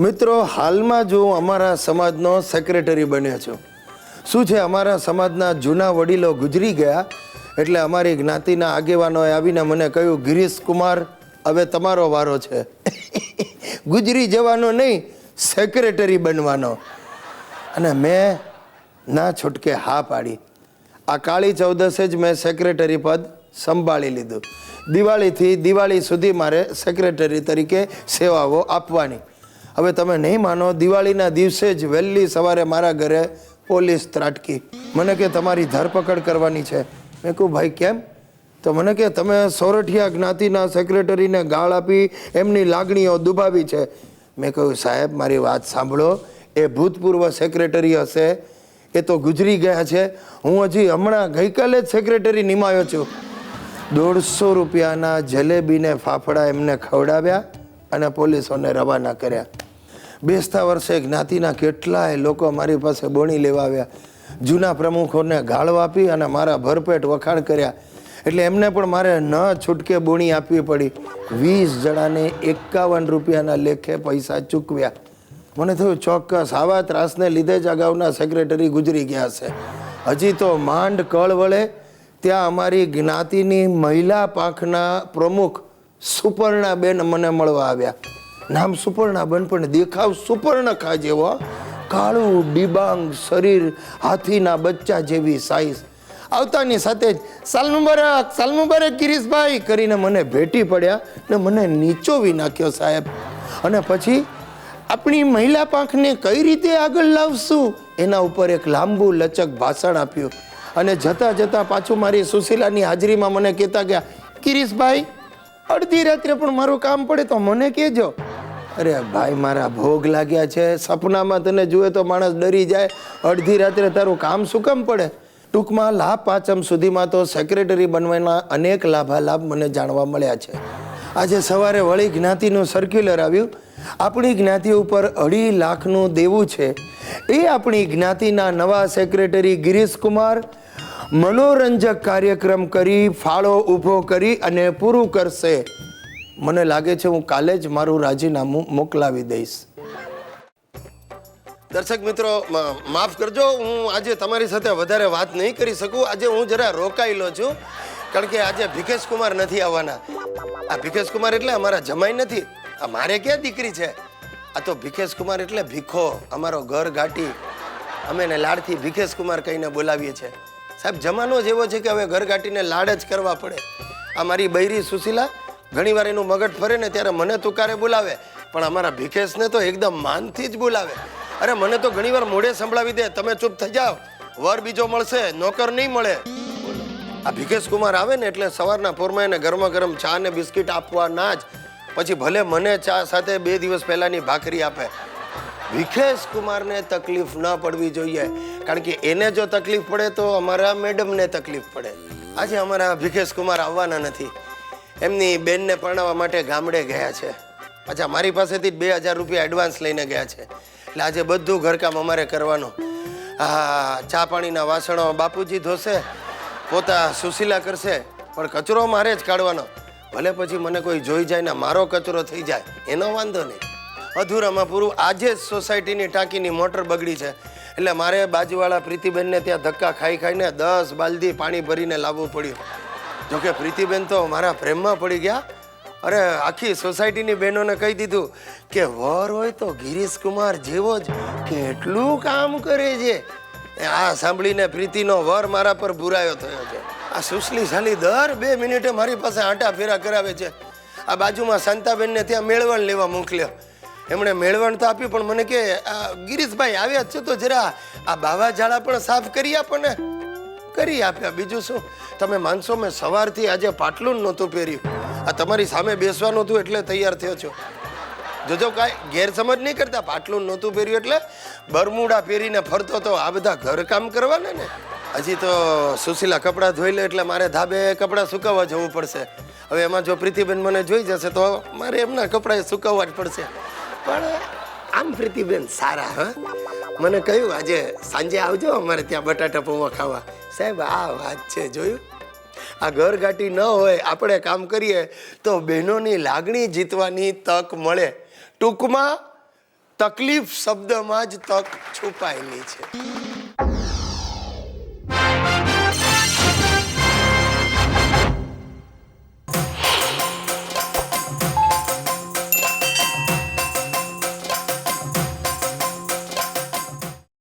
મિત્રો, હાલમાં જો અમારા સમાજનો સેક્રેટરી બન્યો છું. શું છે, અમારા સમાજના જૂના વડીલો ગુજરી ગયા એટલે અમારી જ્ઞાતિના આગેવાનોએ આવીને મને કહ્યું, ગિરીશ કુમાર, હવે તમારો વારો છે. ગુજરી જવાનો નહીં, સેક્રેટરી બનવાનો. અને મેં ના છૂટકે હા પાડી. આ કાળી ચૌદસે જ મેં સેક્રેટરી પદ સંભાળી લીધું. દિવાળીથી દિવાળી સુધી મારે સેક્રેટરી તરીકે સેવાઓ આપવાની. હવે તમે નહીં માનો, દિવાળીના દિવસે જ વહેલી સવારે મારા ઘરે પોલીસ ત્રાટકી. મને કે તમારી ધરપકડ કરવાની છે. મેં કહું, ભાઈ કેમ? તો મને કે તમે સોરઠિયા જ્ઞાતિના સેક્રેટરીને ગાળ આપી એમની લાગણીઓ દુભાવી છે. મેં કહ્યું, સાહેબ મારી વાત સાંભળો, એ ભૂતપૂર્વ સેક્રેટરી હશે, એ તો ગુજરી ગયા છે. હું હજી હમણાં ગઈકાલે જ સેક્રેટરી નિમાયો છું. 150 રૂપિયાના જલેબીને ફાફડા એમને ખવડાવ્યા અને પોલીસોને રવાના કર્યા. બેસતા વર્ષે જ્ઞાતિના કેટલાય લોકો મારી પાસે બોણી લેવા આવ્યા. જૂના પ્રમુખોને ગાળો આપી અને મારા ભરપેટ વખાણ કર્યા. એટલે એમને પણ મારે ન છૂટકે બોણી આપવી પડી. 20 જણાને 51 રૂપિયાના લેખે પૈસા ચૂકવ્યા. મને થયું, ચોક્કસ આવા ત્રાસને લીધે જ અગાઉના સેક્રેટરી ગુજરી ગયા હશે. હજી તો માંડ કળ વળે ત્યાં અમારી જ્ઞાતિની મહિલા પાંખના પ્રમુખ સુપર્ણાબેન મને મળવા આવ્યા. નામ સુપર્ણાબેન પણ દેખાવ સુપર્ણખા જેવો, કાળું ડિબાંગ શરીર, હાથીના બચ્ચા જેવી સાઈઝ. આવતાની સાથે જ સાલ મુબારક ગિરીશભાઈ કરીને મને ભેટી પડ્યા ને મને નીચોવી નાખ્યો સાહેબ. અને પછી આપણી મહિલા પાંખને કઈ રીતે આગળ લાવશું એના ઉપર એક લાંબુ લચક ભાષણ આપ્યું. અને જતાં જતાં પાછું મારી સુશીલાની હાજરીમાં મને કહેતા ગયા, ગિરીશભાઈ અડધી રાત્રે પણ મારું કામ પડે તો મને કહેજો. અરે ભાઈ, મારા ભોગ લાગ્યા છે. સપનામાં તને જુએ તો માણસ ડરી જાય. અડધી રાત્રે તારું કામ શું કામ પડે? ટૂંકમાં લાભ પાંચમ સુધીમાં તો સેક્રેટરી બનવાના અનેક લાભાલાભ મને જાણવા મળ્યા છે. આજે સવારે વળી જ્ઞાતિનું સર્ક્યુલર આવ્યું. આપણી જ્ઞાતિ ઉપર 2.5 લાખનું દેવું છે. એ આપણી જ્ઞાતિના નવા સેક્રેટરી ગિરીશ કુમાર મનોરંજક કાર્યક્રમ કરી ફાળો ઊભો કરી અને પૂરું કરશે. મને લાગે છે હું કાલે જ મારું રાજીનામું મોકલાવી દઈશ. દર્શક મિત્રો, માફ કરજો, હું આજે તમારી સાથે વધારે વાત નહીં કરી શકું. આજે હું જરા રોકાયેલો છું, કારણ કે આજે ભીખેશ કુમાર નથી આવવાના. આ ભીખેશ કુમાર એટલે અમારા જમાઈ નથી. આ મારે ક્યાં દીકરી છે? આ તો ભીખેશ કુમાર એટલે ભીખો, અમારો ઘર ઘાટી. અમે એને લાડથી ભીખેશ કુમાર કહીને બોલાવીએ છીએ. સાહેબ, જમાનો જ એવો છે કે હવે ઘર ઘાટીને લાડ જ કરવા પડે. આ મારી બૈરી સુશીલા ઘણીવાર એનું મગજ ફરે ને ત્યારે મને તુકારે બોલાવે, પણ અમારા ભીખેશને તો એકદમ માનથી જ બોલાવે. અરે મને તો ઘણીવાર મોઢે સંભળાવી દે, તમે ચૂપ થઈ જાઓ, વર બીજો મળશે, નોકર નહીં મળે. આ ભીખેશ કુમાર આવે ને એટલે સવારના પોરમાં એને ગરમા ગરમ ચા ને બિસ્કિટ આપવાના જ. પછી ભલે મને ચા સાથે 2 દિવસ પહેલાની ભાખરી આપે. ભીખેશ કુમારને તકલીફ ન પડવી જોઈએ, કારણ કે એને જો તકલીફ પડે તો અમારા મેડમને તકલીફ પડે. આજે અમારા ભીખેશ કુમાર આવવાના નથી. એમની બેનને પરણાવવા માટે ગામડે ગયા છે. પાછા મારી પાસેથી 2000 રૂપિયા એડવાન્સ લઈને ગયા છે. એટલે આજે બધું ઘરકામ અમારે કરવાનું. ચા પાણીના વાસણો બાપુજી ધોશે, પોતા સુશીલા કરશે, પણ કચરો મારે જ કાઢવાનો. ભલે પછી મને કોઈ જોઈ જાય ને મારો કચરો થઈ જાય, એનો વાંધો નહીં. અધૂરામાં પૂરું. આજે જ સોસાયટીની ટાંકીની મોટર બગડી છે, એટલે મારે બાજુવાળા પ્રીતિબેનને ત્યાં ધક્કા ખાઈ ખાઈને 10 બાલદી પાણી ભરીને લાવવું પડ્યું. જોકે પ્રીતિબેન તો મારા પ્રેમમાં પડી ગયા. અરે આખી સોસાયટીની બહેનોને કહી દીધું કે વર હોય તો ગિરીશ કુમાર જેવો જ કેટલું કામ કરે છે. આ સાંભળીને પ્રીતિનો વર મારા પર બુરાયો થયો છે. આ સુશલી સાલી દર 2 મિનિટે મારી પાસે આંટા ફેરા કરાવે છે. આ બાજુમાં શાંતાબેનને ત્યાં મેળવણ લેવા મોકલ્યો. એમણે મેળવણ તો આપ્યું, પણ મને કે ગિરીશભાઈ આવ્યા છે તો જરા આ બાવા ઝાડા પણ સાફ કરી આપો ને. કરી આપ્યા. બીજું શું? તમે માનશો, મેં સવારથી આજે પાટલું નહોતું પહેર્યું. આ તમારી સામે બેસવાનું હતું એટલે તૈયાર થયો છો. જોજો, કાંઈ ગેરસમજ નહીં કરતા. પાટલું નહોતું પહેર્યું એટલે બરમુડા પહેરીને ફરતો તો. આ બધા ઘરકામ કરવાના ને. હજી તો સુશીલા કપડાં ધોઈ લે એટલે મારે ધાબે કપડાં સુકાવવા જવું પડશે. હવે એમાં જો પ્રીતિબેન મને જોઈ જશે તો મારે એમના કપડાં સુકાવવા જ પડશે. પણ આમ પ્રીતિબેન સારા, હા, મને કહ્યું આજે સાંજે આવજો અમારે ત્યાં બટાટા પૌવા ખાવા. સાહેબ, આ વાત છે, જોયું? આ ઘર ઘાટી ન હોય, આપણે કામ કરીએ તો બહેનોની લાગણી જીતવાની તક મળે. ટૂંકમાં તકલીફ શબ્દમાં જ તક છુપાયેલી છે.